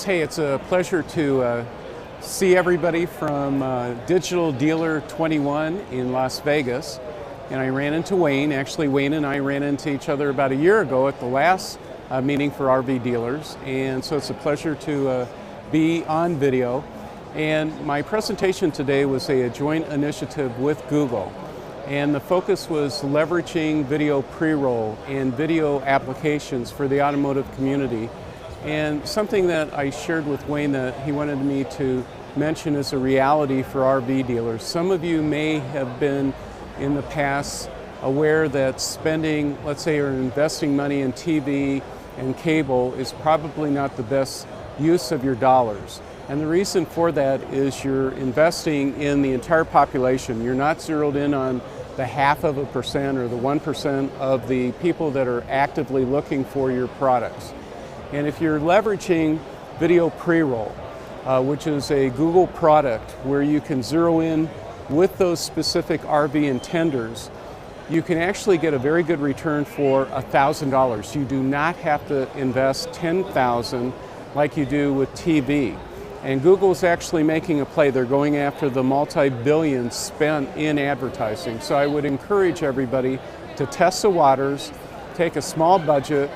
Hey, it's a pleasure to see everybody from Digital Dealer 21 in Las Vegas. And I ran into Wayne. Actually, Wayne and I ran into each other about a year ago at the last meeting for RV dealers. And so it's a pleasure to be on video. And my presentation today was a joint initiative with Google. And the focus was leveraging video pre-roll and video applications for the automotive community. And something that I shared with Wayne that he wanted me to mention as a reality for RV dealers. Some of you may have been in the past aware that spending, let's say, or investing money in TV and cable is probably not the best use of your dollars. And the reason for that is you're investing in the entire population. You're not zeroed in on the 0.5% or the 1% of the people that are actively looking for your products. And if you're leveraging video pre-roll, which is a Google product where you can zero in with those specific RV intenders, you can actually get a very good return for $1,000. You do not have to invest $10,000 like you do with TV. And Google's actually making a play. They're going after the multi-billions spent in advertising. So I would encourage everybody to test the waters, take a small budget,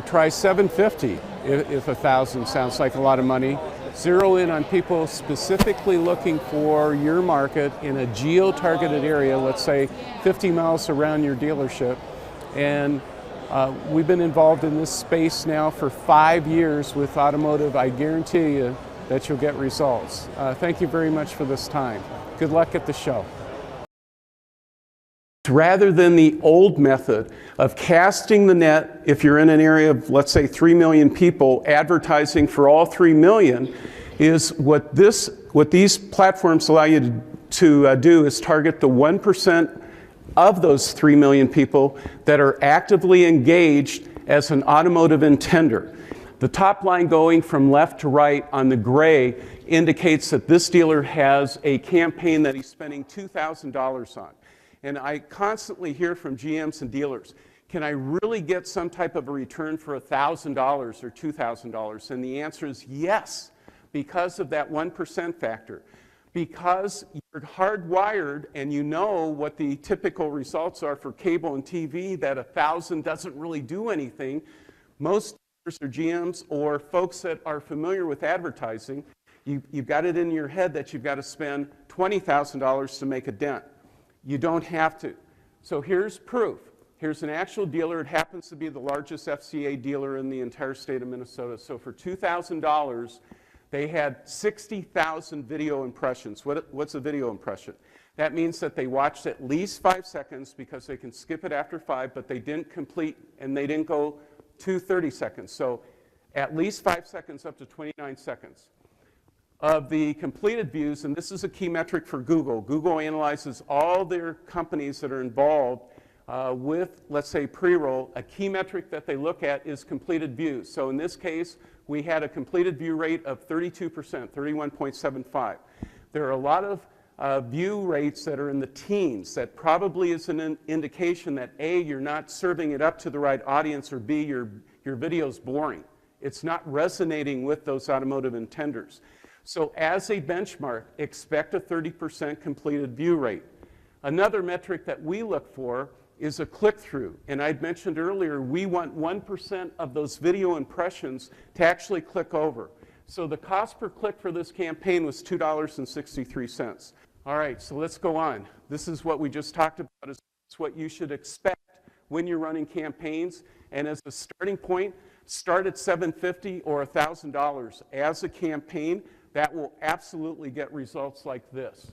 try $750 if $1,000 sounds like a lot of money. Zero in on people specifically looking for your market in a geo-targeted area, let's say 50 miles around your dealership. And we've been involved in this space now for 5 years with automotive. I guarantee you that you'll get results. Thank you very much for this time. Good luck at the show. Rather than the old method of casting the net, if you're in an area of, let's say, 3 million people, advertising for all 3 million, is what these platforms allow you to do is target the 1% of those 3 million people that are actively engaged as an automotive intender. The top line going from left to right on the gray indicates that this dealer has a campaign that he's spending $2,000 on. And I constantly hear from GMs and dealers, can I really get some type of a return for $1,000 or $2,000? And the answer is yes, because of that 1% factor. Because you're hardwired and you know what the typical results are for cable and TV, that $1,000 doesn't really do anything. Most dealers or GMs or folks that are familiar with advertising, you've got it in your head that you've got to spend $20,000 to make a dent. You don't have to. So here's proof. Here's an actual dealer. It happens to be the largest FCA dealer in the entire state of Minnesota. So for $2,000, they had 60,000 video impressions. What's a video impression? That means that they watched at least 5 seconds because they can skip it after 5, but they didn't complete and they didn't go to 30 seconds. So at least 5 seconds up to 29 seconds. Of the completed views, and this is a key metric for Google. Google analyzes all their companies that are involved with, let's say, pre-roll. A key metric that they look at is completed views. So in this case, we had a completed view rate of 32%, 31.75. There are a lot of view rates that are in the teens. That probably is an indication that A, you're not serving it up to the right audience, or B, your video's boring. It's not resonating with those automotive intenders. So as a benchmark, expect a 30% completed view rate. Another metric that we look for is a click-through. And I'd mentioned earlier, we want 1% of those video impressions to actually click over. So the cost per click for this campaign was $2.63. All right, so let's go on. This is what we just talked about. It's what you should expect when you're running campaigns. And as a starting point, start at $750 or $1,000 as a campaign. That will absolutely get results like this.